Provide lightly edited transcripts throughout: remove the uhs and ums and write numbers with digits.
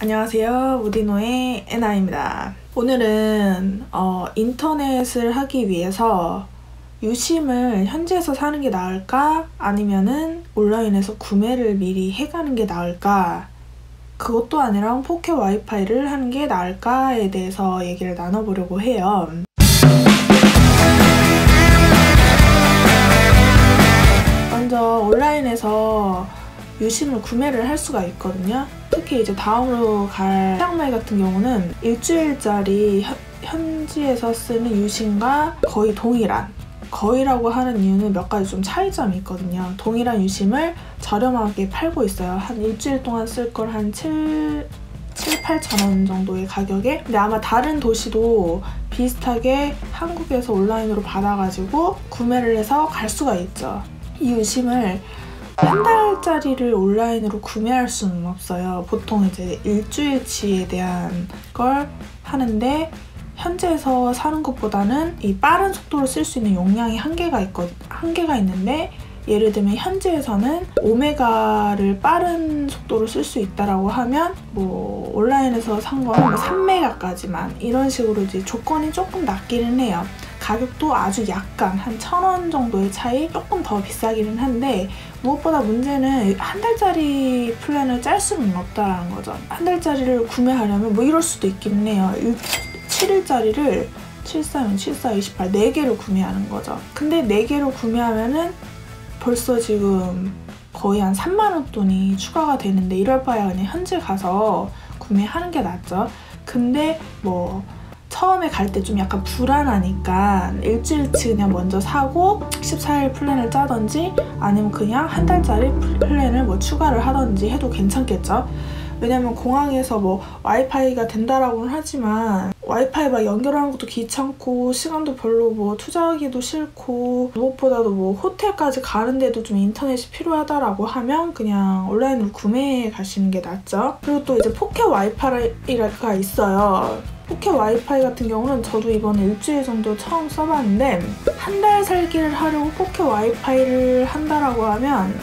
안녕하세요. 무디노의 애나입니다. 오늘은 인터넷을 하기 위해서 유심을 현지에서 사는 게 나을까? 아니면은 온라인에서 구매를 미리 해가는 게 나을까? 그것도 아니라 포켓 와이파이를 하는 게 나을까에 대해서 얘기를 나눠보려고 해요. 먼저 온라인에서 유심을 구매를 할 수가 있거든요. 특히 이제 다음으로 갈 치앙마이 같은 경우는 일주일짜리 현지에서 쓰는 유심과 거의 동일한, 거의라고 하는 이유는 몇 가지 좀 차이점이 있거든요. 동일한 유심을 저렴하게 팔고 있어요. 한 일주일 동안 쓸 걸 한 8,000원 정도의 가격에. 근데 아마 다른 도시도 비슷하게 한국에서 온라인으로 받아가지고 구매를 해서 갈 수가 있죠. 이 유심을 한 달짜리를 온라인으로 구매할 수는 없어요. 보통 이제 일주일치에 대한 걸 하는데 현지에서 사는 것보다는 이 빠른 속도로 쓸 수 있는 용량이 한계가 있는데, 예를 들면 현지에서는 5메가를 빠른 속도로 쓸 수 있다라고 하면 뭐 온라인에서 산 거는 3메가까지만 이런 식으로 이제 조건이 조금 낮기는 해요. 가격도 아주 약간 한 1,000원 정도의 차이, 조금 더 비싸기는 한데 무엇보다 문제는 한 달짜리 플랜을 짤 수는 없다라는 거죠. 한 달짜리를 구매하려면 뭐 이럴 수도 있기는 해요. 7일짜리를 74면 74, 28 4개를 구매하는 거죠. 근데 4개를 구매하면은 벌써 지금 거의 한 3만 원 돈이 추가가 되는데, 이럴 바에야 그냥 현지 가서 구매하는 게 낫죠. 근데 뭐 처음에 갈 때 좀 약간 불안하니까 일주일치 그냥 먼저 사고 14일 플랜을 짜든지 아니면 그냥 한 달짜리 플랜을 뭐 추가를 하든지 해도 괜찮겠죠. 왜냐면 공항에서 뭐 와이파이가 된다라고는 하지만 와이파이 막 연결하는 것도 귀찮고 시간도 별로 뭐 투자하기도 싫고, 무엇보다도 뭐 호텔까지 가는데도 좀 인터넷이 필요하다라고 하면 그냥 온라인으로 구매해 가시는 게 낫죠. 그리고 또 이제 포켓 와이파이가 있어요. 포켓 와이파이 같은 경우는 저도 이번에 일주일 정도 처음 써봤는데, 한 달 살기를 하려고 포켓 와이파이를 한다라고 하면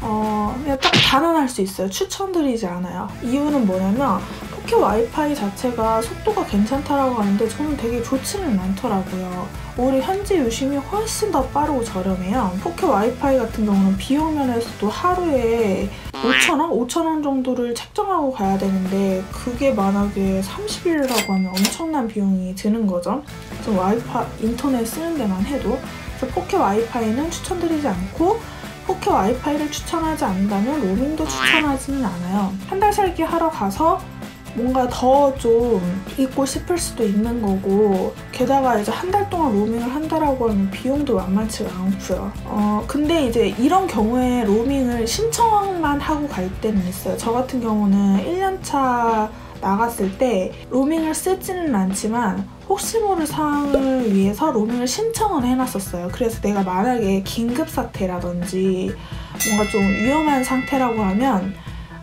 그냥 딱 단언할 수 있어요. 추천드리지 않아요. 이유는 뭐냐면 포켓 와이파이 자체가 속도가 괜찮다라고 하는데 저는 되게 좋지는 않더라고요. 오히려 현지 유심이 훨씬 더 빠르고 저렴해요. 포켓 와이파이 같은 경우는 비용 면에서도 하루에 5,000원? 5,000원 정도를 책정하고 가야 되는데 그게 만약에 30일이라고 하면 엄청난 비용이 드는 거죠. 좀 와이파이 인터넷 쓰는 데만 해도. 그래서 포켓 와이파이는 추천드리지 않고, 포켓 와이파이를 추천하지 않는다면 로밍도 추천하지는 않아요. 한 달 살기 하러 가서 뭔가 더 좀 있고 싶을 수도 있는 거고, 게다가 이제 한 달 동안 로밍을 한다라고 하면 비용도 만만치가 않고요. 근데 이제 이런 경우에 로밍을 신청만 하고 갈 때는 있어요. 저 같은 경우는 1년차 나갔을 때 로밍을 쓰지는 않지만 혹시 모를 상황을 위해서 로밍을 신청은 해놨었어요. 그래서 내가 만약에 긴급사태라든지 뭔가 좀 위험한 상태라고 하면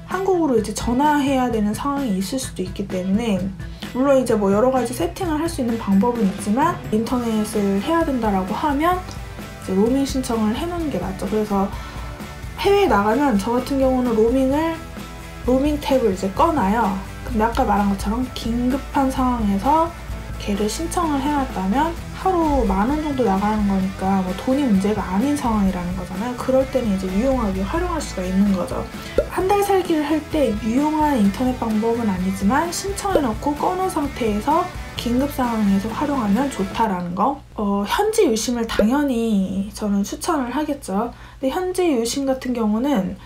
한국으로 이제 전화해야 되는 상황이 있을 수도 있기 때문에, 물론 이제 뭐 여러 가지 세팅을 할 수 있는 방법은 있지만 인터넷을 해야 된다라고 하면 이제 로밍 신청을 해놓는 게 낫죠. 그래서 해외에 나가면 저 같은 경우는 로밍 탭을 이제 꺼놔요. 근데 아까 말한 것처럼 긴급한 상황에서 걔를 신청을 해놨다면 하루 10,000원 정도 나가는 거니까 뭐 돈이 문제가 아닌 상황이라는 거잖아요. 그럴 때는 이제 유용하게 활용할 수가 있는 거죠. 한 달 살기를 할 때 유용한 인터넷 방법은 아니지만 신청해놓고 꺼놓은 상태에서 긴급 상황에서 활용하면 좋다라는 거. 현지 유심을 당연히 저는 추천을 하겠죠. 근데 현지 유심 같은 경우는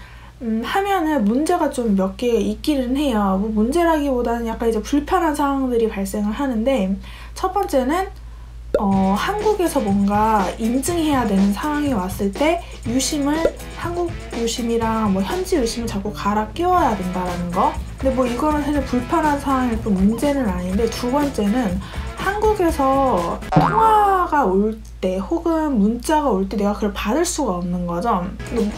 하면은 문제가 좀 몇 개 있기는 해요. 뭐 문제라기보다는 약간 이제 불편한 상황들이 발생을 하는데, 첫 번째는 한국에서 뭔가 인증해야 되는 상황이 왔을 때 유심을 한국 유심이랑 뭐 현지 유심을 자꾸 갈아 끼워야 된다라는 거. 근데 뭐 이거는 사실 불편한 상황일 뿐 문제는 아닌데, 두 번째는 한국에서 통화가 올 때 혹은 문자가 올 때 내가 그걸 받을 수가 없는 거죠.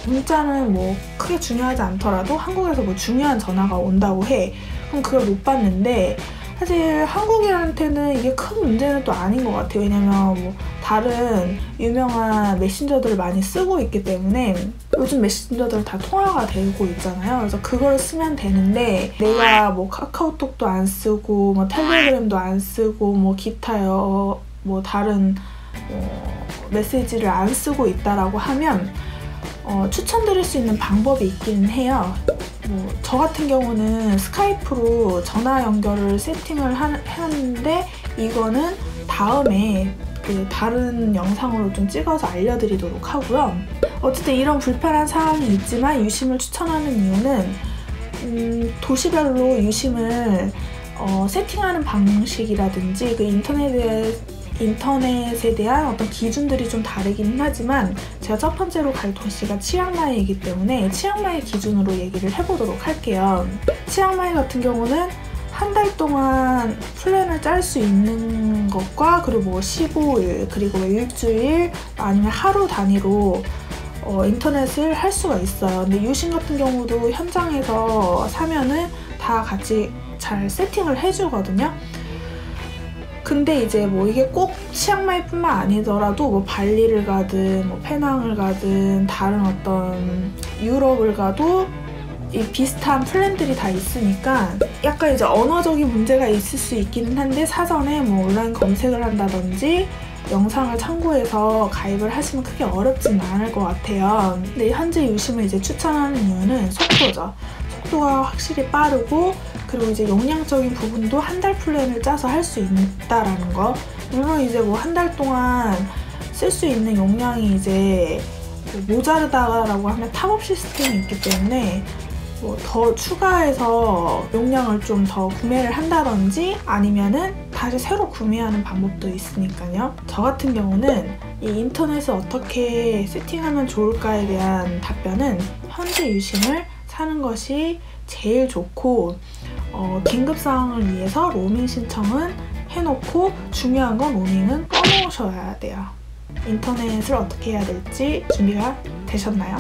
문자는 뭐 크게 중요하지 않더라도 한국에서 뭐 중요한 전화가 온다고 해. 그럼 그걸 못 받는데 사실 한국인한테는 이게 큰 문제는 또 아닌 것 같아요. 왜냐면 뭐 다른 유명한 메신저들을 많이 쓰고 있기 때문에 요즘 메신저들 다 통화가 되고 있잖아요. 그래서 그걸 쓰면 되는데 내가 뭐 카카오톡도 안 쓰고 뭐 텔레그램도 안 쓰고 뭐 기타요 뭐 다른 메시지를 안 쓰고 있다라고 하면 추천드릴 수 있는 방법이 있기는 해요. 뭐 저 같은 경우는 스카이프로 전화 연결을 세팅을 하는데 이거는 다음에 그 다른 영상으로 좀 찍어서 알려드리도록 하고요. 어쨌든 이런 불편한 상황이 있지만 유심을 추천하는 이유는 도시별로 유심을 세팅하는 방식이라든지 그 인터넷에 대한 어떤 기준들이 좀 다르긴 하지만 제가 첫 번째로 갈 도시가 치앙마이이기 때문에 치앙마이 기준으로 얘기를 해보도록 할게요. 치앙마이 같은 경우는 한 달 동안 플랜을 짤 수 있는 것과 그리고 뭐 15일 그리고 일주일 아니면 하루 단위로 인터넷을 할 수가 있어요. 근데 유심 같은 경우도 현장에서 사면은 다 같이 잘 세팅을 해주거든요. 근데 이제 뭐 이게 꼭 치앙마이뿐만 아니더라도 뭐 발리를 가든 뭐 페낭을 가든 다른 어떤 유럽을 가도 이 비슷한 플랜들이 다 있으니까 약간 이제 언어적인 문제가 있을 수 있기는 한데 사전에 뭐 온라인 검색을 한다든지 영상을 참고해서 가입을 하시면 크게 어렵진 않을 것 같아요. 근데 현재 유심을 이제 추천하는 이유는 속도죠. 속도가 확실히 빠르고 그리고 이제 용량적인 부분도 한 달 플랜을 짜서 할 수 있다라는 거. 물론 이제 뭐 한 달 동안 쓸 수 있는 용량이 이제 모자르다라고 하면 탑업 시스템이 있기 때문에 뭐 더 추가해서 용량을 좀 더 구매를 한다든지 아니면은 다시 새로 구매하는 방법도 있으니까요. 저 같은 경우는 이 인터넷을 어떻게 세팅하면 좋을까에 대한 답변은 현재 유심을 사는 것이 제일 좋고 긴급 상황을 위해서 로밍 신청은 해놓고 중요한 건 로밍은 꺼놓으셔야 돼요. 인터넷을 어떻게 해야 될지 준비가 되셨나요?